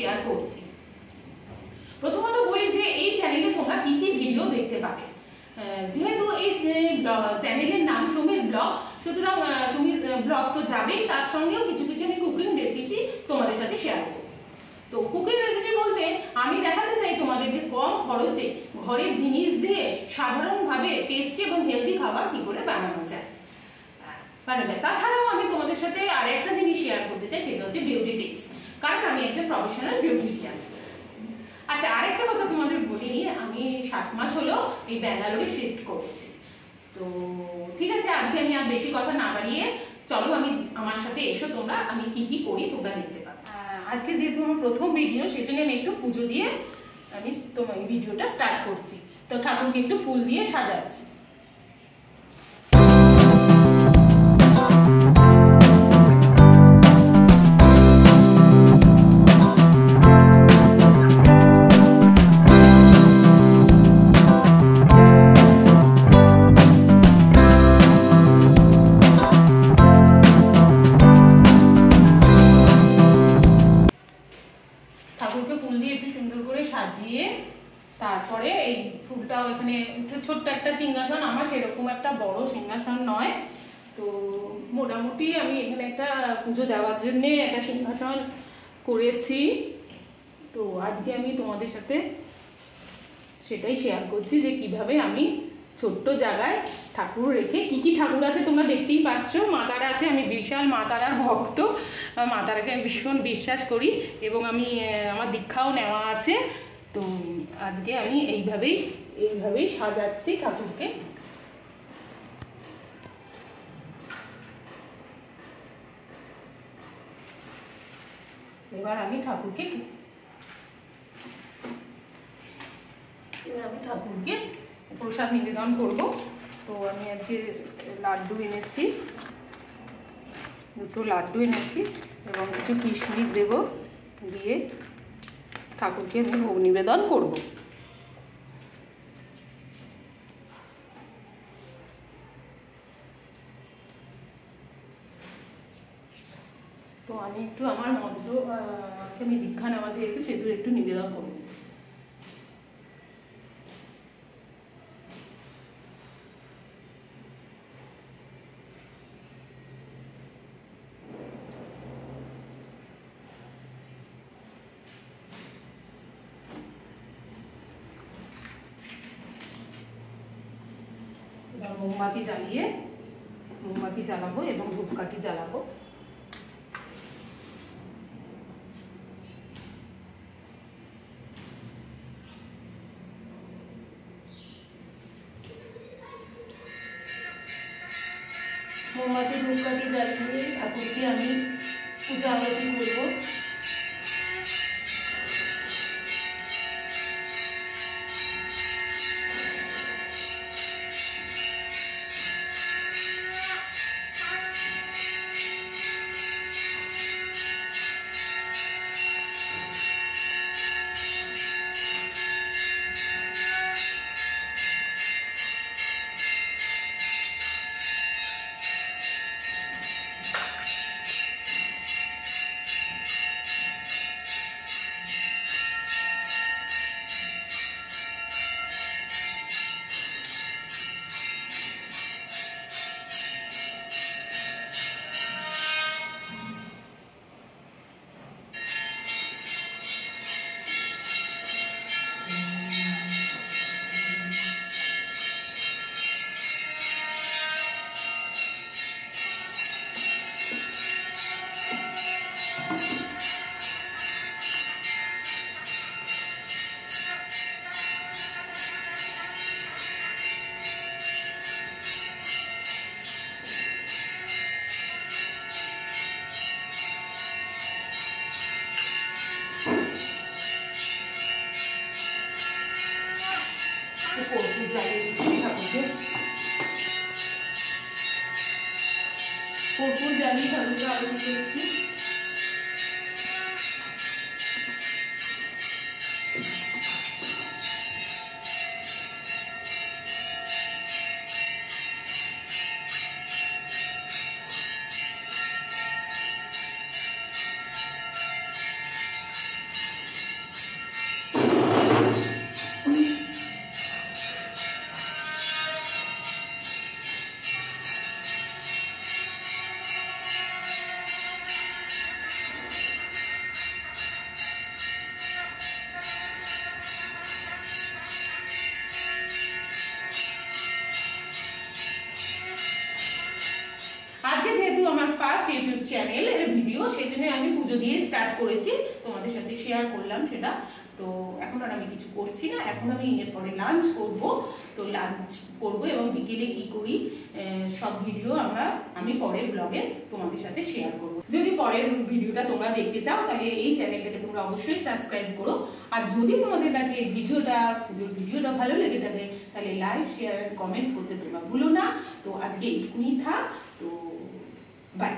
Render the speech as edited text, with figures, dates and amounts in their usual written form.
Share করছি। প্রথমত বলি যে এই চ্যানেলে তোমরা কি কি ভিডিও দেখতে পাবে। যেহেতু এই চ্যানেলের নাম সুমিস ব্লগ, সুতরাং সুমিস ব্লগ তো যাবেই, তার সঙ্গেও কিছু কিছু আমি কুকিং রেসিপি তোমাদের সাথে শেয়ার করব। তো কুকিং রেসিপি বলতে আমি দেখাতে চাই তোমাদের যে কম খরচে ঘরের জিনিস দিয়ে সাধারণভাবে টেস্টি এবং হেলদি খাবার কি করে বানানো যায়। তাছাড়াও আমি তোমাদের সাথে আরেকটা জিনিস শেয়ার করতে চাই, সেটা হচ্ছে বিউটি টিপস, কারণ আমি একটা প্রফেশনাল বিউটিশিয়ান। আচ্ছা, আরেকটা কথা তোমাদের বলি, আমি 7 মাস হলো এই ব্যাঙ্গালোরে শিফট করেছি। তো ঠিক আছে, আজকে আমি আর বেশি কথা না বাড়িয়ে চলো আমার সাথে এসো তোমরা, আমি কি কি করি তোমরা দেখতে পাবে। আজকে যেহেতু আমার প্রথম ভিডিও, সেজন্য আমি একটু পুজো দিয়ে আমি তোমার এই ভিডিওটা স্টার্ট করছি। তো ঠাকুরকে একটু ফুল দিয়ে সাজাচ্ছি। ঠাকুরকে ফুল দিয়ে একটু সুন্দর করে সাজিয়ে তারপরে এই ফুলটাও এখানে ছোট্ট একটা সিংহাসন, আমার সেরকম একটা বড় সিংহাসন নয়, তো মোটামুটি আমি এখানে একটা পুজো দেওয়ার জন্য একটা সিংহাসন করেছি। তো আজকে আমি তোমাদের সাথে সেটাই শেয়ার করছি যে কিভাবে আমি ছোট্ট জায়গায় ঠাকুর রেখে, কি কি ঠাকুর আছে তোমরা দেখতেই পাচ্ছ। মা তারা আছে, আমি বিশাল মা তারার ভক্ত, মা তারাকে আমি ভীষণ বিশ্বাস করি এবং আমি আমার দীক্ষাও নেওয়া আছে। তো আজকে আমি এইভাবেই সাজাচ্ছি ঠাকুরকে। এবার আমি ঠাকুরকে প্রসাদ নিবেদন করব। তো আমি আজকে লাড্ডু এনেছি, 2টো লাড্ডু এনেছি এবং কিছু কিশমিশ দেব, দিয়ে ঠাকুরকে আমি ভোগ নিবেদন করব। তো আমি একটু আমার মন্ত্র আছে, আমি দীক্ষা নেওয়া যেহেতু সেহেতু একটু নিবেদন করে দিচ্ছি। মোমবাতি জ্বালাবো এবং ধূপকাঠি জ্বালাবো। মোমবাতি ধূপকাঠি জ্বালিয়ে ঠাকুরকে আমি পূজা আরতি করবো। কর্পূর জ্বালিয়ে ঠাকুরকে আরতি করেছি। পুজো দিয়ে স্টার্ট করেছি, তোমাদের সাথে শেয়ার করলাম সেটা। তো এখন আর আমি কিছু করছি না, এখন আমি এরপরে লাঞ্চ করব। তো লাঞ্চ করব এবং বিকেলে কি করি সব ভিডিও আমি পরের ব্লগে তোমাদের সাথে শেয়ার করব। যদি পরের ভিডিওটা তোমরা দেখতে চাও তাহলে এই চ্যানেলটাকে তোমরা অবশ্যই সাবস্ক্রাইব করো। আর যদি তোমাদের কাছে এই ভিডিওটা ভালো লেগে থাকে তাহলে লাইক, শেয়ার, কমেন্টস করতে তোমরা ভুলো না। তো আজকে এইটুকুনি থাক, তো বাই।